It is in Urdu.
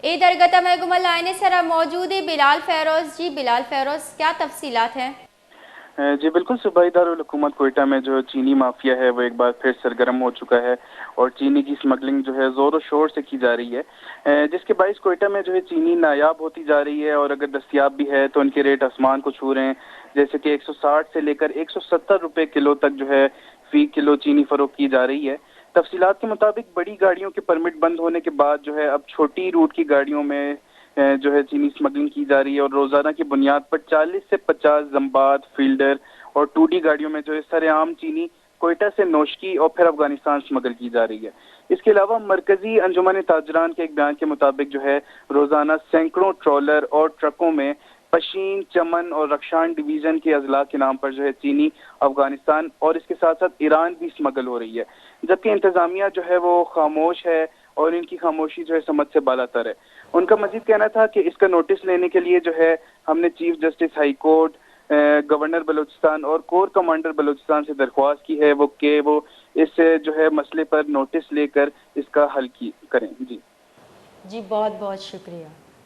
درگتہ محکمہ لائن سرا موجود ہے بلال فیروز جی۔ بلال فیروز، کیا تفصیلات ہیں؟ جی بالکل، صوبائی دارالحکومت کوئٹہ میں جو چینی مافیا ہے وہ ایک بار پھر سرگرم ہو چکا ہے اور چینی کی اسمگلنگ جو ہے زور و شور سے کی جا رہی ہے، جس کے باعث کوئٹہ میں جو ہے چینی نایاب ہوتی جا رہی ہے، اور اگر دستیاب بھی ہے تو ان کے ریٹ آسمان کو چھو رہے ہیں، جیسے کہ 160 سے لے کر 170 روپے کلو تک جو ہے فی کلو چینی فروخت کی جا رہی ہے۔ تفصیلات کے مطابق بڑی گاڑیوں کے پرمٹ بند ہونے کے بعد جو ہے اب چھوٹی روٹ کی گاڑیوں میں جو ہے چینی اسمگلنگ کی جا رہی ہے، اور روزانہ کی بنیاد پر 40 سے 50 زمباد، فیلڈر اور 2D گاڑیوں میں جو ہے سر عام چینی کوئٹہ سے نوشکی اور پھر افغانستان اسمگل کی جا رہی ہے۔ اس کے علاوہ مرکزی انجمن تاجران کے ایک بیان کے مطابق جو ہے روزانہ سینکڑوں ٹرالر اور ٹرکوں میں پشین، چمن اور رخشان ڈویژن کے اضلاع کے نام پر جو ہے چینی افغانستان اور اس کے ساتھ ساتھ ایران بھی اسمگل ہو رہی ہے، جبکہ انتظامیہ جو ہے وہ خاموش ہے، اور ان کی خاموشی جو ہے سمجھ سے بالا تر ہے۔ ان کا مزید کہنا تھا کہ اس کا نوٹس لینے کے لیے جو ہے ہم نے chief justice high court, governor Balochistan اور کور کمانڈر بلوچستان سے درخواست کی ہے وہ اس جو ہے مسئلے پر نوٹس لے کر اس کا حل کریں۔ جی جی، بہت بہت شکریہ۔